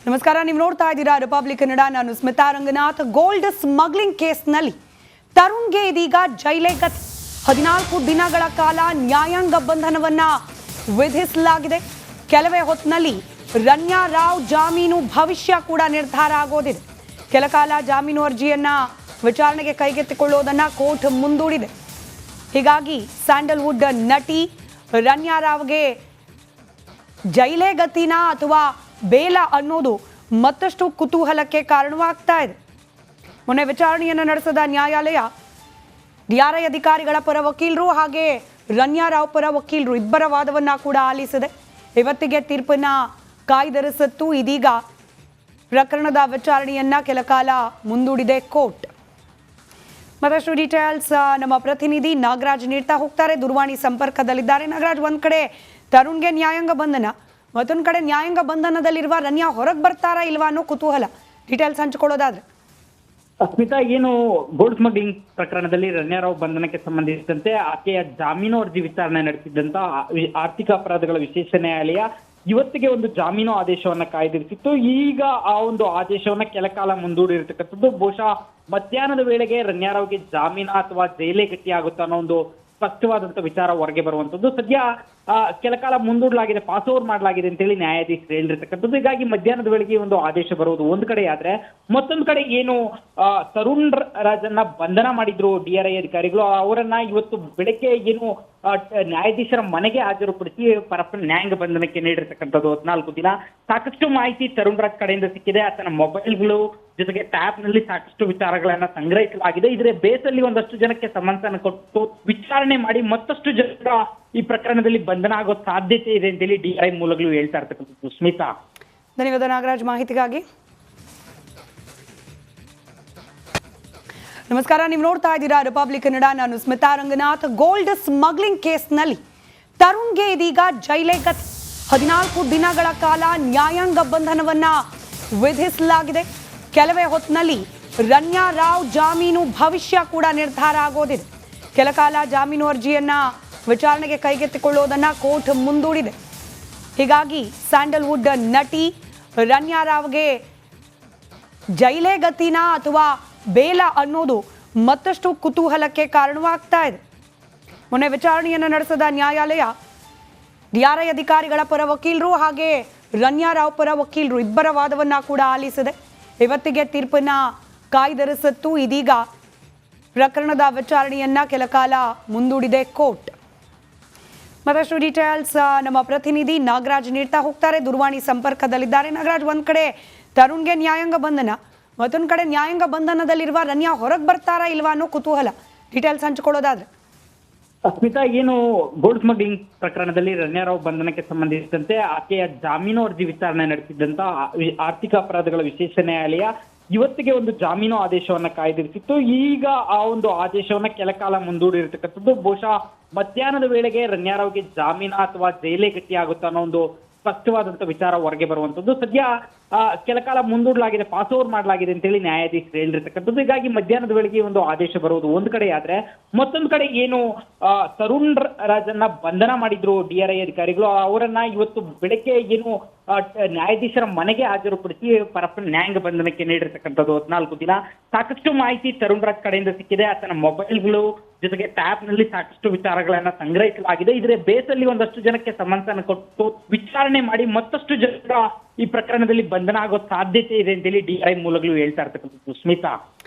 ನಮಸ್ಕಾರ, ನೀವು ನೋಡ್ತಾ ಇದ್ದೀರಾ ರಿಪಬ್ಲಿಕ್ ಕನ್ನಡ. ನಾನು ಸ್ಮಿತಾ ರಂಗನಾಥ್. ಗೋಲ್ಡ್ ಸ್ಮಗ್ಲಿಂಗ್ ಕೇಸ್ನಲ್ಲಿ ತರುಣ್ಗೆ ಇದೀಗ ಜೈಲೇ ಗತಿ. 14 ದಿನಗಳ ಕಾಲ ನ್ಯಾಯಾಂಗ ಬಂಧನವನ್ನ ವಿಧಿಸಲಾಗಿದೆ. ಕೆಲವೇ ಹೊತ್ತಿನಲ್ಲಿ ರನ್ಯಾ ರಾವ್ ಜಾಮೀನು ಭವಿಷ್ಯ ಕೂಡ ನಿರ್ಧಾರ ಆಗೋದಿದೆ. ಕೆಲ ಕಾಲ ಜಾಮೀನು ಅರ್ಜಿಯನ್ನ ವಿಚಾರಣೆಗೆ ಕೈಗೆತ್ತಿಕೊಳ್ಳೋದನ್ನ ಕೋರ್ಟ್ ಮುಂದೂಡಿದೆ. ಹೀಗಾಗಿ ಸ್ಯಾಂಡಲ್ವುಡ್ ನಟಿ ರನ್ಯಾ ರಾವ್ಗೆ ಜೈಲೇ ಗತಿನ ಅಥವಾ ಬೇಲ ಅನ್ನೋದು ಮತ್ತಷ್ಟು ಕುತೂಹಲಕ್ಕೆ ಕಾರಣವಾಗ್ತಾ ಇದೆ. ಮೊನ್ನೆ ವಿಚಾರಣೆಯನ್ನು ನಡೆಸಿದ ನ್ಯಾಯಾಲಯ DRI ಅಧಿಕಾರಿಗಳ ಪರ ವಕೀಲರು ಹಾಗೆ ರನ್ಯಾ ರಾವ್ ಪರ ವಕೀಲರು ಇಬ್ಬರ ವಾದವನ್ನ ಕೂಡ ಆಲಿಸಿದೆ. ಇವತ್ತಿಗೆ ತೀರ್ಪನ್ನ ಕಾಯ್ದಿರಿಸಿತ್ತು. ಇದೀಗ ಪ್ರಕರಣದ ವಿಚಾರಣೆಯನ್ನ ಕೆಲ ಕಾಲ ಮುಂದೂಡಿದೆ ಕೋರ್ಟ್. ಮತ್ತಷ್ಟು ಡೀಟೇಲ್ಸ್ ನಮ್ಮ ಪ್ರತಿನಿಧಿ ನಾಗರಾಜ್ ನೀಡ್ತಾ ಹೋಗ್ತಾರೆ. ದೂರವಾಣಿ ಸಂಪರ್ಕದಲ್ಲಿದ್ದಾರೆ. ನಾಗರಾಜ್, ಒಂದ್ ಕಡೆ ತರುಣ್ಗೆ ನ್ಯಾಯಾಂಗ ಬಂಧನ, ಮತ್ತೊಂದು ಕಡೆ ನ್ಯಾಯಾಂಗ ಬಂಧನದಲ್ಲಿರುವ ರನ್ಯಾ ಹೊರಗೆ ಬರ್ತಾರಾ ಇಲ್ವಾ ಅನ್ನೋ ಕುತೂಹಲ. ಡೀಟೇಲ್ಸ್ ಹಂಚಿಕೊಳ್ಳೋದಾದ್ರೆ. ಸ್ಮಿತಾ, ಏನು ಗೋಲ್ಡ್ ಸ್ಮಗ್ಲಿಂಗ್ ಪ್ರಕರಣದಲ್ಲಿ ರನ್ಯಾ ರಾವ್ ಬಂಧನಕ್ಕೆ ಸಂಬಂಧಿಸಿದಂತೆ ಆಕೆಯ ಜಾಮೀನು ಅರ್ಜಿ ವಿಚಾರಣೆ ನಡೆಸಿದ್ದಂತ ಆರ್ಥಿಕ ಅಪರಾಧಗಳ ವಿಶೇಷ ನ್ಯಾಯಾಲಯ ಇವತ್ತಿಗೆ ಒಂದು ಜಾಮೀನು ಆದೇಶವನ್ನ ಕಾಯ್ದಿರಿಸಿತ್ತು. ಈಗ ಆ ಒಂದು ಆದೇಶವನ್ನ ಕೆಲ ಕಾಲ ಮುಂದೂಡಿರ್ತಕ್ಕಂಥದ್ದು. ಬಹುಶಃ ಮಧ್ಯಾಹ್ನದ ವೇಳೆಗೆ ರನ್ಯಾ ರಾವ್ಗೆ ಜಾಮೀನು ಅಥವಾ ಜೈಲೇ ಗತಿ ಆಗುತ್ತಾ ಅನ್ನೋ ಒಂದು ಸ್ಪಷ್ಟವಾದಂತ ವಿಚಾರ ಹೊರಗೆ ಬರುವಂತದ್ದು. ಸದ್ಯ ಕೆಲ ಕಾಲ ಮುಂದೂಡಲಾಗಿದೆ, ಪಾಸ್ ಓವರ್ ಮಾಡಲಾಗಿದೆ ಅಂತೇಳಿ ನ್ಯಾಯಾಧೀಶರು ಹೇಳಿರ್ತಕ್ಕಂಥದ್ದು. ಹೀಗಾಗಿ ಮಧ್ಯಾಹ್ನದ ವೇಳೆಗೆ ಒಂದು ಆದೇಶ ಬರುವುದು ಒಂದು ಕಡೆ ಆದ್ರೆ, ಮತ್ತೊಂದು ಕಡೆ ಏನು ತರುಣ್ ರಾಜನ್ನ ಬಂಧನ ಮಾಡಿದ್ರು DRI ಅಧಿಕಾರಿಗಳು, ಅವರನ್ನ ಇವತ್ತು ಬೆಳಗ್ಗೆ ಏನು ನ್ಯಾಯಾಧೀಶರ ಮನೆಗೆ ಹಾಜರುಪಡಿಸಿ ಪರಸ್ಪರ ನ್ಯಾಯಾಂಗ ಬಂಧನಕ್ಕೆ ನೀಡಿರ್ತಕ್ಕಂಥದ್ದು 14 ದಿನ. ಸಾಕಷ್ಟು ಮಾಹಿತಿ ತರುಣ್ ರಾಜ್ ಕಡೆಯಿಂದ ಸಿಕ್ಕಿದೆ. ಆತನ ಮೊಬೈಲ್ಗಳು ಜೊತೆಗೆ ಟ್ಯಾಬ್ ನಲ್ಲಿ ಸಾಕಷ್ಟು ವಿಚಾರಗಳನ್ನ ಸಂಗ್ರಹಿಸಲಾಗಿದೆ. ಇದರ ಬೇಸಲ್ಲಿ ಒಂದಷ್ಟು ಜನಕ್ಕೆ ಸಮನ್ಸ್ ಅನ್ನು ಕೊಟ್ಟು ವಿಚಾರಣೆ ಮಾಡಿ ಮತ್ತಷ್ಟು ಜನ ಈ ಪ್ರಕರಣದಲ್ಲಿ ಬಂಧನ ಆಗೋ ಸಾಧ್ಯತೆ ಇದೆ ಅಂತೇಳಿ DRI ಮೂಲಗಳು ಹೇಳ್ತಾ ಇರ್ತಕ್ಕಂಥದ್ದು. ಸ್ಮಿತಾ, ಧನ್ಯವಾದ ನಾಗರಾಜ್ ಮಾಹಿತಿಗಾಗಿ. ನಮಸ್ಕಾರ, ನೀವು ನೋಡ್ತಾ ಇದ್ದೀರಾ ರಿಪಬ್ಲಿಕ್ ಕನ್ನಡ. ನಾನು ಸ್ಮಿತಾ ರಂಗನಾಥ್. ಗೋಲ್ಡ್ ಸ್ಮಗ್ಲಿಂಗ್ ಕೇಸ್ನಲ್ಲಿ ತರುಣ್ಗೆ ಇದೀಗ ಜೈಲೇ ಗತಿ. 14 ದಿನಗಳ ಕಾಲ ನ್ಯಾಯಾಂಗ ಬಂಧನವನ್ನ ವಿಧಿಸಲಾಗಿದೆ. ಕೆಲವೇ ಹೊತ್ತಿನಲ್ಲಿ ರನ್ಯಾ ರಾವ್ ಜಾಮೀನು ಭವಿಷ್ಯ ಕೂಡ ನಿರ್ಧಾರ ಆಗೋದಿದೆ. ಕೆಲ ಕಾಲ ಜಾಮೀನು ಅರ್ಜಿಯನ್ನ ವಿಚಾರಣೆಗೆ ಕೈಗೆತ್ತಿಕೊಳ್ಳೋದನ್ನ ಕೋರ್ಟ್ ಮುಂದೂಡಿದೆ. ಹೀಗಾಗಿ ಸ್ಯಾಂಡಲ್ವುಡ್ ನಟಿ ರನ್ಯಾ ರಾವ್ಗೆ ಜೈಲೇ ಗತಿನ ಅಥವಾ ಬೇಲ ಅನ್ನೋದು ಮತ್ತಷ್ಟು ಕುತೂಹಲಕ್ಕೆ ಕಾರಣವಾಗ್ತಾ ಇದೆ. ಮೊನ್ನೆ ವಿಚಾರಣೆಯನ್ನು ನಡೆಸಿದ ನ್ಯಾಯಾಲಯ DRI ಅಧಿಕಾರಿಗಳ ಪರ ವಕೀಲರು ಹಾಗೆ ರನ್ಯಾ ರಾವ್ ಪರ ವಕೀಲರು ಇಬ್ಬರ ವಾದವನ್ನ ಕೂಡ ಆಲಿಸಿದೆ. ಇವತ್ತಿಗೆ ತೀರ್ಪನ್ನ ಕಾಯ್ದಿರಿಸಿತ್ತು. ಇದೀಗ ಪ್ರಕರಣದ ವಿಚಾರಣೆಯನ್ನ ಕೆಲ ಕಾಲ ಮುಂದೂಡಿದೆ ಕೋರ್ಟ್. ಮತ್ತಷ್ಟು ಡೀಟೇಲ್ಸ್ ನಮ್ಮ ಪ್ರತಿನಿಧಿ ನಾಗರಾಜ್ ನೀಡ್ತಾ ಹೋಗ್ತಾರೆ. ದೂರವಾಣಿ ಸಂಪರ್ಕದಲ್ಲಿದ್ದಾರೆ. ನಾಗರಾಜ್, ಒಂದ್ ಕಡೆ ತರುಣ್ಗೆ ನ್ಯಾಯಾಂಗ ಬಂಧನ, ಮತ್ತೊಂದು ಕಡೆ ನ್ಯಾಯಾಂಗ ಬಂಧನದಲ್ಲಿರುವ ರನ್ಯಾ ಹೊರಗೆ ಬರ್ತಾರಾ ಇಲ್ವಾ ಅನ್ನೋ ಕುತೂಹಲ. ಡೀಟೇಲ್ಸ್ ಹಂಚಿಕೊಳ್ಳೋದಾದ್ರೆ. ಸ್ಮಿತಾ, ಏನು ಗೋಲ್ಡ್ ಸ್ಮಗ್ಲಿಂಗ್ ಪ್ರಕರಣದಲ್ಲಿ ರನ್ಯಾ ರಾವ್ ಬಂಧನಕ್ಕೆ ಸಂಬಂಧಿಸಿದಂತೆ ಆಕೆಯ ಜಾಮೀನು ಅರ್ಜಿ ವಿಚಾರಣೆ ನಡೆಸಿದ್ದಂತ ಆರ್ಥಿಕ ಅಪರಾಧಗಳ ವಿಶೇಷ ನ್ಯಾಯಾಲಯ ಇವತ್ತಿಗೆ ಒಂದು ಜಾಮೀನು ಆದೇಶವನ್ನ ಕಾಯ್ದಿರಿಸಿತ್ತು. ಈಗ ಆ ಒಂದು ಆದೇಶವನ್ನ ಕೆಲ ಕಾಲ ಮುಂದೂಡಿರ್ತಕ್ಕಂಥದ್ದು. ಬಹುಶಃ ಮಧ್ಯಾಹ್ನದ ವೇಳೆಗೆ ರನ್ಯಾ ರಾವ್ಗೆ ಜಾಮೀನು ಅಥವಾ ಜೈಲೇ ಗತಿ ಆಗುತ್ತಾ ಅನ್ನೋ ಒಂದು ಸ್ಪಷ್ಟವಾದಂತ ವಿಚಾರ ಹೊರಗೆ ಬರುವಂತದ್ದು. ಸದ್ಯ ಕೆಲ ಕಾಲ ಮುಂದೂಡಲಾಗಿದೆ, ಪಾಸ್ ಓವರ್ ಮಾಡಲಾಗಿದೆ ಅಂತೇಳಿ ನ್ಯಾಯಾಧೀಶರು ಹೇಳಿರ್ತಕ್ಕಂಥದ್ದು. ಹೀಗಾಗಿ ಮಧ್ಯಾಹ್ನದ ವೇಳೆಗೆ ಒಂದು ಆದೇಶ ಬರುವುದು ಒಂದು ಕಡೆ ಆದ್ರೆ, ಮತ್ತೊಂದು ಕಡೆ ಏನು ತರುಣ್ ರಾಜನ್ನ ಬಂಧನ ಮಾಡಿದ್ರು DRI ಅಧಿಕಾರಿಗಳು, ಅವರನ್ನ ಇವತ್ತು ಬೆಳಗ್ಗೆ ಏನು ನ್ಯಾಯಾಧೀಶರ ಮನೆಗೆ ಹಾಜರುಪಡಿಸಿ ಪರಸ್ಪರ ನ್ಯಾಯಾಂಗ ಬಂಧನಕ್ಕೆ ನೀಡಿರ್ತಕ್ಕಂಥದ್ದು 14 ದಿನ. ಸಾಕಷ್ಟು ಮಾಹಿತಿ ತರುಣ್ ರಾಜ್ ಕಡೆಯಿಂದ ಸಿಕ್ಕಿದೆ. ಆತನ ಮೊಬೈಲ್ಗಳು ಜೊತೆಗೆ ಟ್ಯಾಬ್ ನಲ್ಲಿ ಸಾಕಷ್ಟು ವಿಚಾರಗಳನ್ನ ಸಂಗ್ರಹಿಸಲಾಗಿದೆ. ಇದರ ಬೇಸಲ್ಲಿ ಒಂದಷ್ಟು ಜನಕ್ಕೆ ಸಮನ್ಸ್ ಅನ್ನು ಕೊಟ್ಟು ವಿಚಾರಣೆ ಮಾಡಿ ಮತ್ತಷ್ಟು ಜನ ಈ ಪ್ರಕರಣದಲ್ಲಿ ಬಂಧನ ಆಗೋ ಸಾಧ್ಯತೆ ಇದೆ ಅಂತೇಳಿ DRI ಮೂಲಗಳು ಹೇಳ್ತಾ ಇರ್ತಕ್ಕಂಥದ್ದು. ಸ್ಮಿತಾ,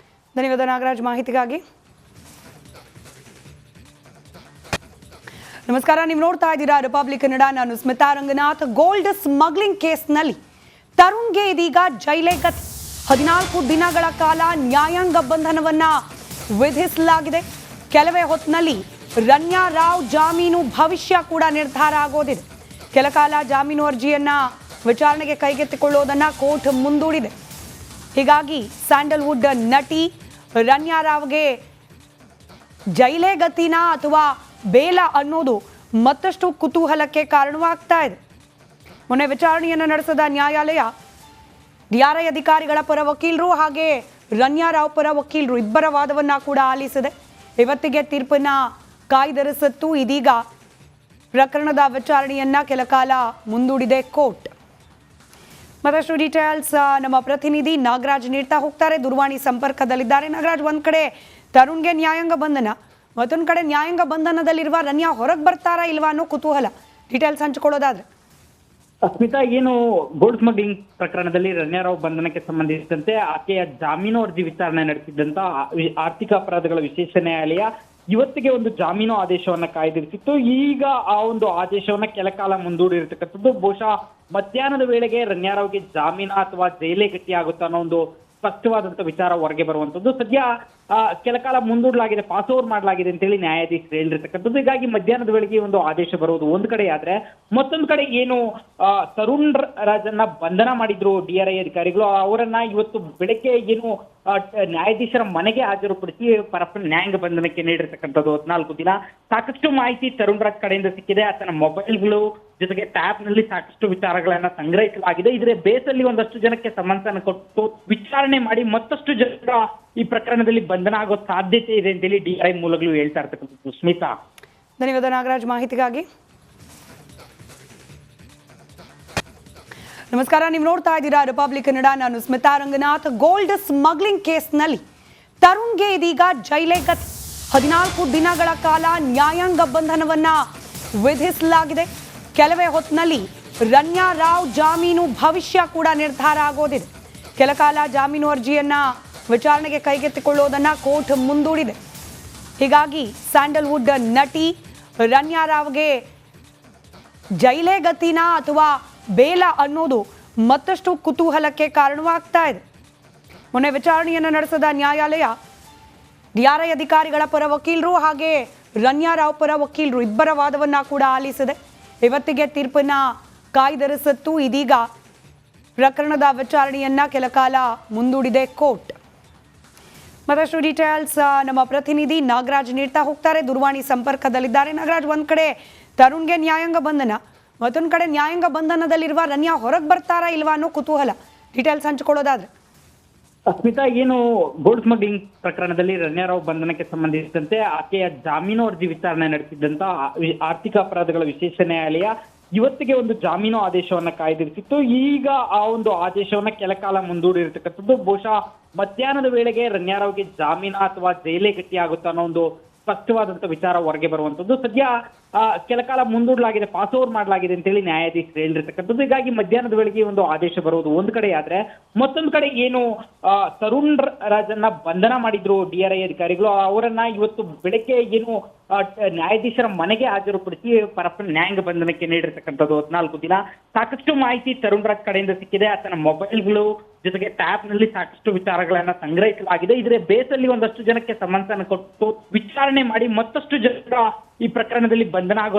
ಧನ್ಯವಾದ ನಾಗರಾಜ್ ಮಾಹಿತಿಗಾಗಿ. ನಮಸ್ಕಾರ, ನೀವು ನೋಡ್ತಾ ಇದ್ದೀರಾ ರಿಪಬ್ಲಿಕ್ ಕನ್ನಡ. ನಾನು ಸ್ಮಿತಾ ರಂಗನಾಥ್. ಗೋಲ್ಡ್ ಸ್ಮಗ್ಲಿಂಗ್ ಕೇಸ್ನಲ್ಲಿ ತರುಣ್ಗೆ ಇದೀಗ ಜೈಲೇ ಗತಿ. 14 ದಿನಗಳ ಕಾಲ ನ್ಯಾಯಾಂಗ ಬಂಧನವನ್ನ ವಿಧಿಸಲಾಗಿದೆ. ಕೆಲವೇ ಹೊತ್ತಿನಲ್ಲಿ ರನ್ಯಾ ರಾವ್ ಜಾಮೀನು ಭವಿಷ್ಯ ಕೂಡ ನಿರ್ಧಾರ ಆಗೋದಿದೆ. ಕೆಲ ಕಾಲ ಜಾಮೀನು ಅರ್ಜಿಯನ್ನ ವಿಚಾರಣೆಗೆ ಕೈಗೆತ್ತಿಕೊಳ್ಳೋದನ್ನ ಕೋರ್ಟ್ ಮುಂದೂಡಿದೆ. ಹೀಗಾಗಿ ಸ್ಯಾಂಡಲ್ವುಡ್ ನಟಿ ರನ್ಯಾ ರಾವ್ಗೆ ಜೈಲೇ ಗತಿನ ಅಥವಾ ಬೇಲ ಅನ್ನೋದು ಮತ್ತಷ್ಟು ಕುತೂಹಲಕ್ಕೆ ಕಾರಣವಾಗ್ತಾ ಇದೆ. ಮೊನ್ನೆ ವಿಚಾರಣೆಯನ್ನು ನಡೆಸಿದ ನ್ಯಾಯಾಲಯ DRI ಅಧಿಕಾರಿಗಳ ಪರ ವಕೀಲರು ಹಾಗೆ ರನ್ಯಾ ರಾವ್ ಪರ ವಕೀಲರು ಇಬ್ಬರ ವಾದವನ್ನ ಕೂಡ ಆಲಿಸಿದೆ. ಇವತ್ತಿಗೆ ತೀರ್ಪನ್ನ ಕಾಯ್ದಿರಿಸಿತ್ತು. ಇದೀಗ ಪ್ರಕರಣದ ವಿಚಾರಣೆಯನ್ನ ಕೆಲ ಕಾಲ ಮುಂದೂಡಿದೆ ಕೋರ್ಟ್. ಮತ್ತಷ್ಟು ಡೀಟೇಲ್ಸ್ ನಮ್ಮ ಪ್ರತಿನಿಧಿ ನಾಗರಾಜ್ ನೀಡ್ತಾ ಹೋಗ್ತಾರೆ, ದೂರವಾಣಿ ಸಂಪರ್ಕದಲ್ಲಿದ್ದಾರೆ. ನಾಗರಾಜ್, ಒಂದ್ ಕಡೆ ತರುಣ್ಗೆ ನ್ಯಾಯಾಂಗ ಬಂಧನ, ಮತ್ತೊಂದ್ ಕಡೆ ನ್ಯಾಯಾಂಗ ಬಂಧನದಲ್ಲಿರುವ ರನ್ಯಾ ಹೊರಗೆ ಬರ್ತಾರಾ ಇಲ್ವಾ ಅನ್ನೋ ಕುತೂಹಲ. ಡೀಟೇಲ್ಸ್ ಹಂಚಿಕೊಳ್ಳೋದಾದ್ರೆ ಸ್ಮಿತಾ, ಏನು ಗೋಲ್ಡ್ ಸ್ಮಗ್ಲಿಂಗ್ ಪ್ರಕರಣದಲ್ಲಿ ರನ್ಯಾರಾವ್ ಬಂಧನಕ್ಕೆ ಸಂಬಂಧಿಸಿದಂತೆ ಆಕೆಯ ಜಾಮೀನು ಅರ್ಜಿ ವಿಚಾರಣೆ ನಡೆಸಿದ್ದಂತ ಆರ್ಥಿಕ ಅಪರಾಧಗಳ ವಿಶೇಷ ನ್ಯಾಯಾಲಯ ಇವತ್ತಿಗೆ ಒಂದು ಜಾಮೀನು ಆದೇಶವನ್ನ ಕಾಯ್ದಿರಿಸಿತ್ತು. ಈಗ ಆ ಒಂದು ಆದೇಶವನ್ನ ಕೆಲ ಕಾಲ ಮುಂದೂಡಿರ್ತಕ್ಕಂಥದ್ದು. ಬಹುಶಃ ಮಧ್ಯಾಹ್ನದ ವೇಳೆಗೆ ರನ್ಯಾರಾವ್ಗೆ ಜಾಮೀನು ಅಥವಾ ಜೈಲೇ ಗಟ್ಟಿಯಾಗುತ್ತಾ ಅನ್ನೋ ಒಂದು ಸ್ಪಷ್ಟವಾದಂತ ವಿಚಾರ ಹೊರಗೆ ಬರುವಂತದ್ದು. ಸದ್ಯ ಕೆಲ ಕಾಲ ಮುಂದೂಡಲಾಗಿದೆ, ಪಾಸ್ ಓವರ್ ಮಾಡಲಾಗಿದೆ ಅಂತೇಳಿ ನ್ಯಾಯಾಧೀಶರು ಹೇಳಿರ್ತಕ್ಕಂಥದ್ದು. ಹೀಗಾಗಿ ಮಧ್ಯಾಹ್ನದ ವೇಳೆಗೆ ಒಂದು ಆದೇಶ ಬರುವುದು ಒಂದು ಕಡೆ ಆದ್ರೆ, ಮತ್ತೊಂದು ಕಡೆ ಏನು ತರುಣ್ ರಾಜನ್ನ ಬಂಧನ ಮಾಡಿದ್ರು DRI ಅಧಿಕಾರಿಗಳು, ಅವರನ್ನ ಇವತ್ತು ಬೆಳಗ್ಗೆ ಏನು ನ್ಯಾಯಾಧೀಶರ ಮನೆಗೆ ಹಾಜರುಪಡಿಸಿ ನ್ಯಾಯಾಂಗ ಬಂಧನಕ್ಕೆ ನೀಡಿರ್ತಕ್ಕಂಥದ್ದು 14 ದಿನ. ಸಾಕಷ್ಟು ಮಾಹಿತಿ ತರುಣ್ ರಾಜ್ ಕಡೆಯಿಂದ ಸಿಕ್ಕಿದೆ. ಆತನ ಮೊಬೈಲ್ಗಳು ಜೊತೆಗೆ ಟ್ಯಾಬ್ ನಲ್ಲಿ ಸಾಕಷ್ಟು ವಿಚಾರಗಳನ್ನ ಸಂಗ್ರಹಿಸಲಾಗಿದೆ. ಇದರ ಬೇಸಲ್ಲಿ ಒಂದಷ್ಟು ಜನಕ್ಕೆ ಸಮನ್ಸ್ ಅನ್ನು ಕೊಟ್ಟು ವಿಚಾರಣೆ ಮಾಡಿ ಮತ್ತಷ್ಟು ಜನರ ಈ ಪ್ರಕರಣದಲ್ಲಿ ಬಂಧನ ಆಗೋ ಸಾಧ್ಯತೆ ಇದೆ ಅಂತೇಳಿ DRI ಮೂಲಗಳು ಹೇಳ್ತಾ ಇರ್ತಕ್ಕಂಥದ್ದು. ಸ್ಮಿತಾ, ಧನ್ಯವಾದ ನಾಗರಾಜ್ ಮಾಹಿತಿಗಾಗಿ. ನಮಸ್ಕಾರ, ನೀವು ನೋಡ್ತಾ ಇದ್ದೀರಾ ರಿಪಬ್ಲಿಕ್ ಕನ್ನಡ, ನಾನು ಸ್ಮಿತಾ ರಂಗನಾಥ್. ಗೋಲ್ಡ್ ಸ್ಮಗ್ಲಿಂಗ್ ಕೇಸ್ನಲ್ಲಿ ತರುಣ್ಗೆ ಇದೀಗ ಜೈಲೇ ಗತಿ. 14 ದಿನಗಳ ಕಾಲ ನ್ಯಾಯಾಂಗ ಬಂಧನವನ್ನ ವಿಧಿಸಲಾಗಿದೆ. ಕೆಲವೇ ಹೊತ್ತಿನಲ್ಲಿ ರನ್ಯಾ ರಾವ್ ಜಾಮೀನು ಭವಿಷ್ಯ ಕೂಡ ನಿರ್ಧಾರ ಆಗೋದಿದೆ. ಕೆಲ ಕಾಲ ಜಾಮೀನು ಅರ್ಜಿಯನ್ನ ವಿಚಾರಣೆಗೆ ಕೈಗೆತ್ತಿಕೊಳ್ಳೋದನ್ನ ಕೋರ್ಟ್ ಮುಂದೂಡಿದೆ. ಹೀಗಾಗಿ ಸ್ಯಾಂಡಲ್ವುಡ್ ನಟಿ ರನ್ಯಾ ರಾವ್ಗೆ ಜೈಲೇ ಗತಿನ ಅಥವಾ ಬೇಲ ಅನ್ನೋದು ಮತ್ತಷ್ಟು ಕುತೂಹಲಕ್ಕೆ ಕಾರಣವಾಗ್ತಾ ಇದೆ. ಮೊನ್ನೆ ವಿಚಾರಣೆಯನ್ನು ನಡೆಸಿದ ನ್ಯಾಯಾಲಯ DRI ಅಧಿಕಾರಿಗಳ ಪರ ವಕೀಲರು ಹಾಗೆ ರನ್ಯಾ ರಾವ್ ಪರ ವಕೀಲರು ಇಬ್ಬರ ವಾದವನ್ನ ಕೂಡ ಆಲಿಸಿದೆ. ಇವತ್ತಿಗೆ ತೀರ್ಪನ್ನ ಕಾಯ್ದಿರಿಸಿತ್ತು. ಇದೀಗ ಪ್ರಕರಣದ ವಿಚಾರಣೆಯನ್ನ ಕೆಲ ಕಾಲ ಮುಂದೂಡಿದೆ ಕೋರ್ಟ್. ಮತ್ತಷ್ಟು ಡೀಟೇಲ್ಸ್ ನಮ್ಮ ಪ್ರತಿನಿಧಿ ನಾಗರಾಜ್ ನೀಡ್ತಾ ಹೋಗ್ತಾರೆ, ದೂರವಾಣಿ ಸಂಪರ್ಕದಲ್ಲಿದ್ದಾರೆ. ನಾಗರಾಜ್, ಒಂದ್ ಕಡೆ ತರುಣ್ಗೆ ನ್ಯಾಯಾಂಗ ಬಂಧನ, ಮತ್ತೊಂದ್ ಕಡೆ ನ್ಯಾಯಾಂಗ ಬಂಧನದಲ್ಲಿರುವ ರನ್ಯಾ ಹೊರಗೆ ಬರ್ತಾರಾ ಇಲ್ವಾ ಅನ್ನೋ ಕುತೂಹಲ. ಡೀಟೇಲ್ಸ್ ಹಂಚಿಕೊಳ್ಳೋದಾದ್ರೆ ಸ್ಮಿತಾ, ಏನು ಗೋಲ್ಡ್ ಸ್ಮಗ್ಲಿಂಗ್ ಪ್ರಕರಣದಲ್ಲಿ ರನ್ಯಾರಾವ್ ಬಂಧನಕ್ಕೆ ಸಂಬಂಧಿಸಿದಂತೆ ಆಕೆಯ ಜಾಮೀನು ಅರ್ಜಿ ವಿಚಾರಣೆ ನಡೆಸಿದ್ದಂತ ಆರ್ಥಿಕ ಅಪರಾಧಗಳ ವಿಶೇಷ ನ್ಯಾಯಾಲಯ ಇವತ್ತಿಗೆ ಒಂದು ಜಾಮೀನು ಆದೇಶವನ್ನ ಕಾಯ್ದಿರಿಸಿತ್ತು. ಈಗ ಆ ಒಂದು ಆದೇಶವನ್ನ ಕೆಲ ಕಾಲ ಮುಂದೂಡಿರ್ತಕ್ಕಂಥದ್ದು. ಬಹುಶಃ ಮಧ್ಯಾಹ್ನದ ವೇಳೆಗೆ ರನ್ಯಾರಾವ್ಗೆ ಜಾಮೀನು ಅಥವಾ ಜೈಲೇ ಗಟ್ಟಿಯಾಗುತ್ತಾ ಅನ್ನೋ ಒಂದು ಸ್ಪಷ್ಟವಾದಂತ ವಿಚಾರ ಹೊರಗೆ ಬರುವಂತದ್ದು. ಸದ್ಯ ಕೆಲ ಕಾಲ ಮುಂದೂಡಲಾಗಿದೆ, ಪಾಸ್ ಓವರ್ ಮಾಡಲಾಗಿದೆ ಅಂತೇಳಿ ನ್ಯಾಯಾಧೀಶರು ಹೇಳಿರ್ತಕ್ಕಂಥದ್ದು. ಹೀಗಾಗಿ ಮಧ್ಯಾಹ್ನದ ವೇಳೆಗೆ ಒಂದು ಆದೇಶ ಬರುವುದು ಒಂದು ಕಡೆ ಆದ್ರೆ, ಮತ್ತೊಂದು ಕಡೆ ಏನು ತರುಣ್ ರಾಜನ್ನ ಬಂಧನ ಮಾಡಿದ್ರು DRI ಅಧಿಕಾರಿಗಳು, ಅವರನ್ನ ಇವತ್ತು ಬೆಳಗ್ಗೆ ಏನು ನ್ಯಾಯಾಧೀಶರ ಮನೆಗೆ ಹಾಜರುಪಡಿಸಿ ನ್ಯಾಯಾಂಗ ಬಂಧನಕ್ಕೆ ನೀಡಿರ್ತಕ್ಕಂಥದ್ದು 14 ದಿನ. ಸಾಕಷ್ಟು ಮಾಹಿತಿ ತರುಣ್ ರಾಜ್ ಕಡೆಯಿಂದ ಸಿಕ್ಕಿದೆ. ಆತನ ಮೊಬೈಲ್ಗಳು ಜೊತೆಗೆ ಟ್ಯಾಬ್ ನಲ್ಲಿ ಸಾಕಷ್ಟು ವಿಚಾರಗಳನ್ನ ಸಂಗ್ರಹಿಸಲಾಗಿದೆ. ಇದರ ಬೇಸಲ್ಲಿ ಒಂದಷ್ಟು ಜನಕ್ಕೆ ಸಮನ್ಸ್ ಅನ್ನು ಕೊಟ್ಟು ವಿಚಾರಣೆ ಮಾಡಿ ಮತ್ತಷ್ಟು ಜನರ ಈ ಪ್ರಕರಣದಲ್ಲಿ ಬಂಧನ ಆಗೋ